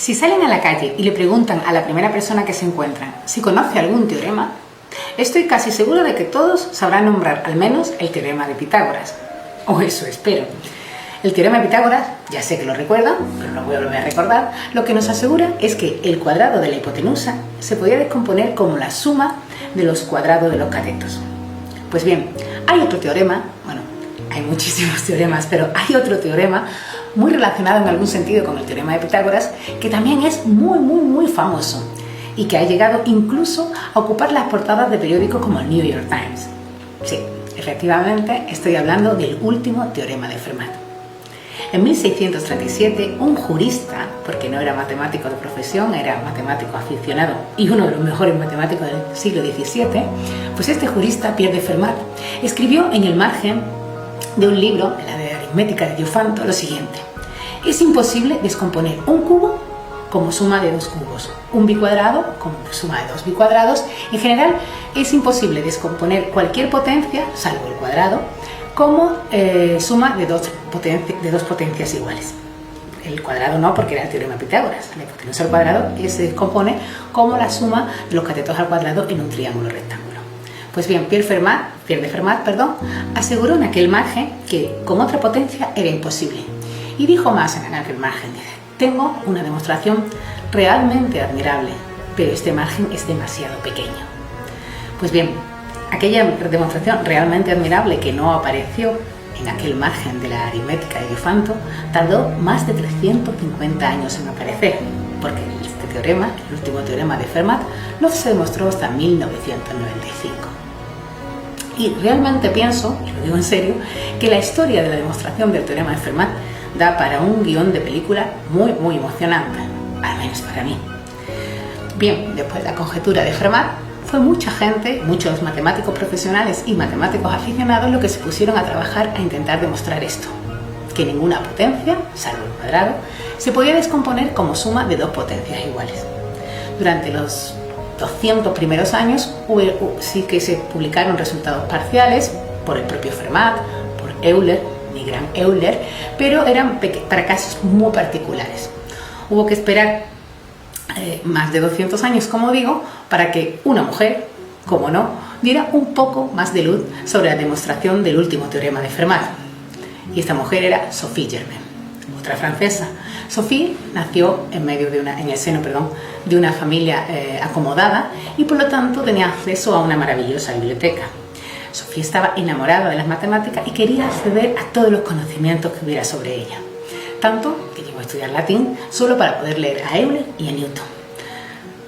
Si salen a la calle y le preguntan a la primera persona que se encuentran si conoce algún teorema, estoy casi seguro de que todos sabrán nombrar al menos el teorema de Pitágoras. O eso espero. El teorema de Pitágoras, ya sé que lo recuerdan, pero lo voy a volver a recordar, lo que nos asegura es que el cuadrado de la hipotenusa se podía descomponer como la suma de los cuadrados de los catetos. Pues bien, hay otro teorema, bueno, hay muchísimos teoremas, pero hay otro teorema muy relacionado en algún sentido con el teorema de Pitágoras, que también es muy famoso y que ha llegado incluso a ocupar las portadas de periódicos como el New York Times. Sí, efectivamente, estoy hablando del último teorema de Fermat. En 1637, un jurista, porque no era matemático de profesión, era matemático aficionado y uno de los mejores matemáticos del siglo XVII, pues este jurista, Pierre de Fermat, escribió en el margen de un libro, la de aritmética de Diofanto, lo siguiente: es imposible descomponer un cubo como suma de dos cubos, un bicuadrado como suma de dos bicuadrados. En general, es imposible descomponer cualquier potencia, salvo el cuadrado, como suma de dos potencias iguales. El cuadrado no, porque era el teorema de Pitágoras. La hipotenusa al cuadrado se descompone como la suma de los catetos al cuadrado en un triángulo rectángulo. Pues bien, Pierre de Fermat, aseguró en aquel margen que con otra potencia era imposible. Y dijo más en aquel margen: dice, tengo una demostración realmente admirable, pero este margen es demasiado pequeño. Pues bien, aquella demostración realmente admirable que no apareció en aquel margen de la aritmética de Diofanto tardó más de 350 años en aparecer, porque este teorema, el último teorema de Fermat, no se demostró hasta 1995. Y realmente pienso, y lo digo en serio, que la historia de la demostración del teorema de Fermat da para un guión de película muy emocionante, al menos para mí. Bien, después de la conjetura de Fermat, fue mucha gente, muchos matemáticos profesionales y matemáticos aficionados los que se pusieron a trabajar a intentar demostrar esto, que ninguna potencia, salvo el cuadrado, se podía descomponer como suma de dos potencias iguales. Durante los 200 primeros años sí que se publicaron resultados parciales por el propio Fermat, por Euler, mi gran Euler, pero eran para casos muy particulares. Hubo que esperar más de 200 años, como digo, para que una mujer, como no, diera un poco más de luz sobre la demostración del último teorema de Fermat. Y esta mujer era Sophie Germain, otra francesa. Sophie nació en el seno de una familia acomodada y por lo tanto tenía acceso a una maravillosa biblioteca. Sophie estaba enamorada de las matemáticas y quería acceder a todos los conocimientos que hubiera sobre ella. Tanto que llegó a estudiar latín solo para poder leer a Euler y a Newton.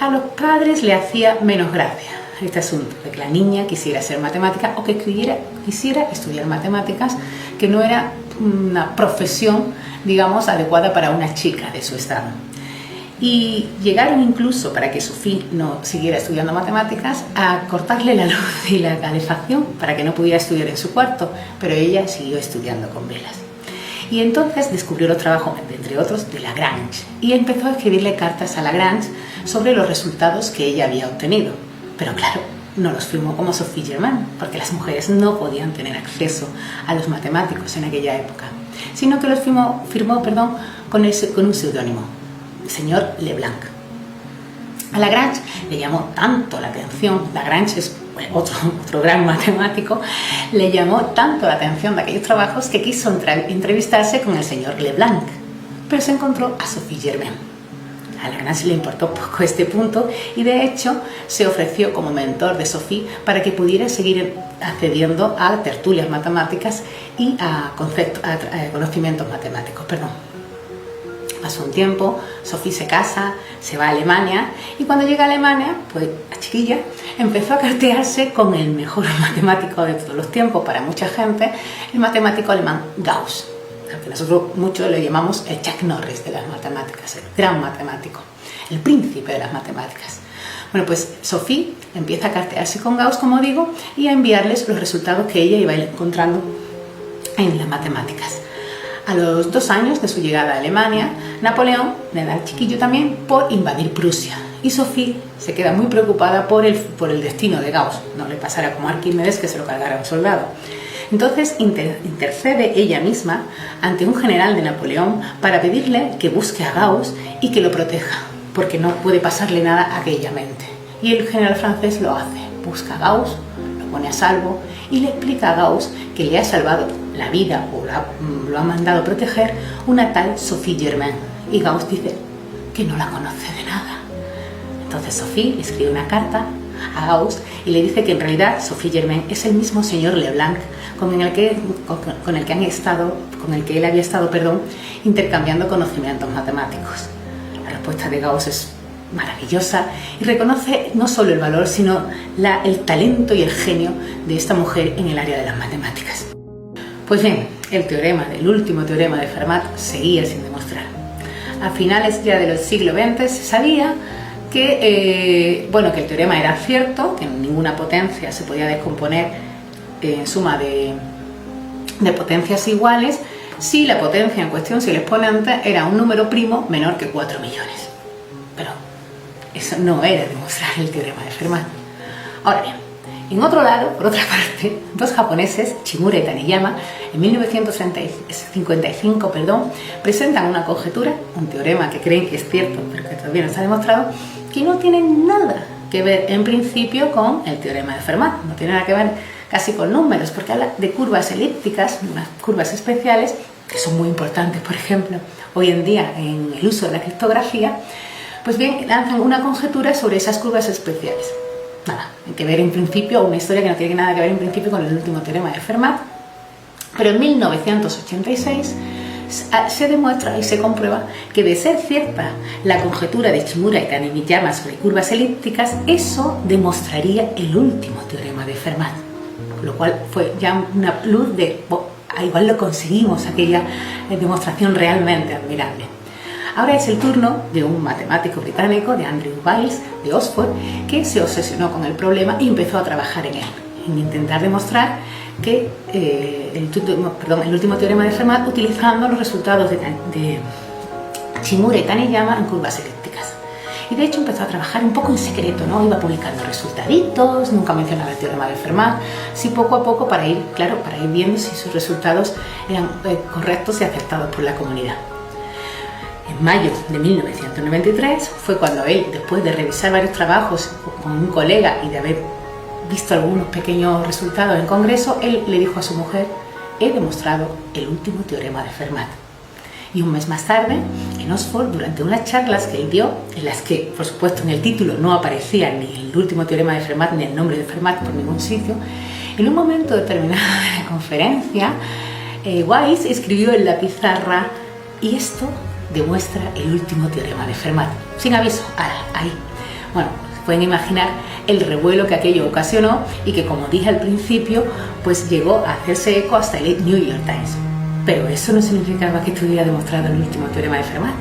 A los padres le hacía menos gracia este asunto de que la niña quisiera ser matemática o que quisiera estudiar matemáticas, que no era una profesión, digamos, adecuada para una chica de su estado. Y llegaron incluso, para que Sophie no siguiera estudiando matemáticas, a cortarle la luz y la calefacción para que no pudiera estudiar en su cuarto, pero ella siguió estudiando con velas. Y entonces descubrió los trabajos, entre otros, de Lagrange, y empezó a escribirle cartas a Lagrange sobre los resultados que ella había obtenido. Pero claro, no los firmó como Sophie Germain, porque las mujeres no podían tener acceso a los matemáticos en aquella época, sino que los firmó con un seudónimo, el señor Leblanc. A Lagrange le llamó tanto la atención, Lagrange es otro gran matemático, le llamó tanto la atención de aquellos trabajos que quiso entrevistarse con el señor Leblanc, pero se encontró a Sophie Germain. A Lagrange le importó poco este punto y de hecho se ofreció como mentor de Sophie para que pudiera seguir accediendo a tertulias matemáticas y a conocimientos matemáticos. Pasó un tiempo, Sophie se casa, se va a Alemania y cuando llega a Alemania, pues la chiquilla empezó a cartearse con el mejor matemático de todos los tiempos para mucha gente, el matemático alemán Gauss, al que nosotros muchos le llamamos el Chuck Norris de las matemáticas, el gran matemático, el príncipe de las matemáticas. Bueno, pues Sophie empieza a cartearse con Gauss, como digo, y a enviarles los resultados que ella iba encontrando en las matemáticas. A los 2 años de su llegada a Alemania, Napoleón le da al chiquillo también por invadir Prusia. Y Sophie se queda muy preocupada por el destino de Gauss. No le pasara como a Arquímedes, que se lo cargara un soldado. Entonces intercede ella misma ante un general de Napoleón para pedirle que busque a Gauss y que lo proteja, porque no puede pasarle nada a aquella mente. Y el general francés lo hace, busca a Gauss, lo pone a salvo y le explica a Gauss que le ha salvado la vida o lo ha mandado proteger una tal Sophie Germain. Y Gauss dice que no la conoce de nada. Entonces Sophie le escribe una carta a Gauss y le dice que en realidad Sophie Germain es el mismo señor Leblanc con el que él había estado intercambiando conocimientos matemáticos. La respuesta de Gauss es maravillosa y reconoce no solo el valor, sino el talento y el genio de esta mujer en el área de las matemáticas. Pues bien, el último teorema de Fermat seguía sin demostrar. A finales ya del siglo XX se sabía que el teorema era cierto, que ninguna potencia se podía descomponer en suma de potencias iguales si la potencia en cuestión, si el exponente era un número primo menor que 4 millones. Pero eso no era demostrar el teorema de Fermat. Ahora bien, en otro lado, por otra parte, dos japoneses, Shimura y Taniyama, en 1955, presentan una conjetura, un teorema que creen que es cierto, pero que todavía no está demostrado, que no tiene nada que ver en principio con el teorema de Fermat, no tiene nada que ver casi con números, porque habla de curvas elípticas, unas curvas especiales, que son muy importantes, por ejemplo, hoy en día en el uso de la criptografía. Pues bien, lanzan una conjetura sobre esas curvas especiales. Nada, hay que ver en principio una historia que no tiene nada que ver en principio con el último teorema de Fermat, pero en 1986 se demuestra y se comprueba que, de ser cierta la conjetura de Shimura y Taniyama sobre curvas elípticas, eso demostraría el último teorema de Fermat, con lo cual fue ya una luz de igual lo conseguimos, aquella demostración realmente admirable. Ahora es el turno de un matemático británico, de Andrew Wiles, de Oxford, que se obsesionó con el problema y empezó a trabajar en él, en intentar demostrar que el último teorema de Fermat utilizando los resultados de Shimura y Taniyama en curvas elípticas. Y de hecho empezó a trabajar un poco en secreto, ¿no? Iba publicando resultaditos, nunca mencionaba el teorema de Fermat, sí poco a poco para ir viendo si sus resultados eran correctos y aceptados por la comunidad. En mayo de 1993 fue cuando él, después de revisar varios trabajos con un colega y de haber visto algunos pequeños resultados en congreso, él le dijo a su mujer: he demostrado el último teorema de Fermat. Y un mes más tarde, en Oxford, durante unas charlas que él dio, en las que, por supuesto, en el título no aparecía ni el último teorema de Fermat ni el nombre de Fermat por ningún sitio, en un momento determinado de la conferencia, Wiles escribió en la pizarra: y esto demuestra el último teorema de Fermat. Sin aviso, ahí. Bueno, pueden imaginar el revuelo que aquello ocasionó y que, como dije al principio, pues llegó a hacerse eco hasta el New York Times. Pero eso no significaba que estuviera demostrado el último teorema de Fermat.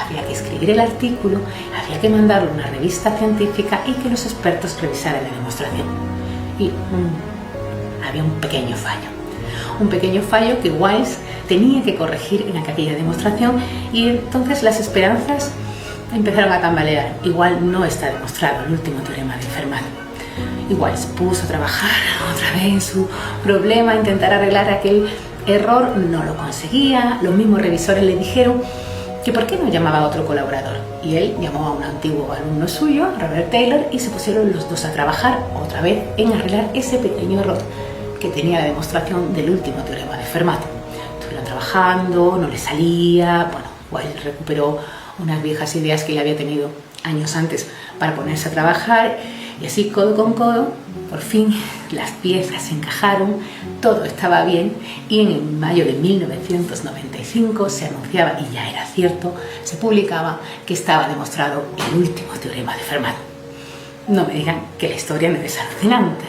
Había que escribir el artículo, había que mandarlo a una revista científica y que los expertos revisaran la demostración. Y había un pequeño fallo que Wiles tenía que corregir en aquella demostración, y entonces las esperanzas empezaron a tambalear. Igual no está demostrado el último teorema de Fermat. Y Wiles puso a trabajar otra vez en su problema, intentar arreglar aquel error, no lo conseguía. Los mismos revisores le dijeron que por qué no llamaba a otro colaborador, y él llamó a un antiguo alumno suyo, Robert Taylor, y se pusieron los dos a trabajar otra vez en arreglar ese pequeño error que tenía la demostración del último teorema de Fermat. Estuvieron trabajando, no le salía. Bueno, Wiles recuperó unas viejas ideas que él había tenido años antes para ponerse a trabajar, y así, codo con codo, por fin las piezas se encajaron, todo estaba bien, y en mayo de 1995 se anunciaba, y ya era cierto, se publicaba que estaba demostrado el último teorema de Fermat. No me digan que la historia no es alucinante.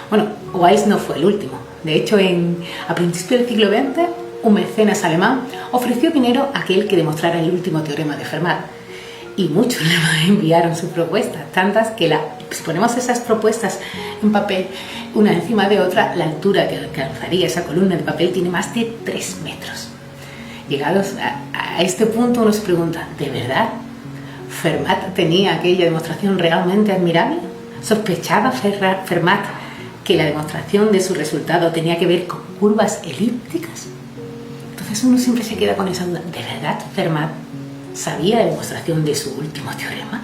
Bueno, Wiles no fue el último. De hecho, a principios del siglo XX, un mecenas alemán ofreció dinero a aquel que demostrara el último teorema de Fermat, y muchos le enviaron sus propuestas, tantas que si ponemos esas propuestas en papel una encima de otra, la altura que alcanzaría esa columna de papel tiene más de 3 metros. Llegados a este punto, uno se pregunta: ¿de verdad Fermat tenía aquella demostración realmente admirable? ¿Sospechaba Fermat que la demostración de su resultado tenía que ver con curvas elípticas. Entonces uno siempre se queda con esa duda. ¿De verdad Fermat sabía la demostración de su último teorema?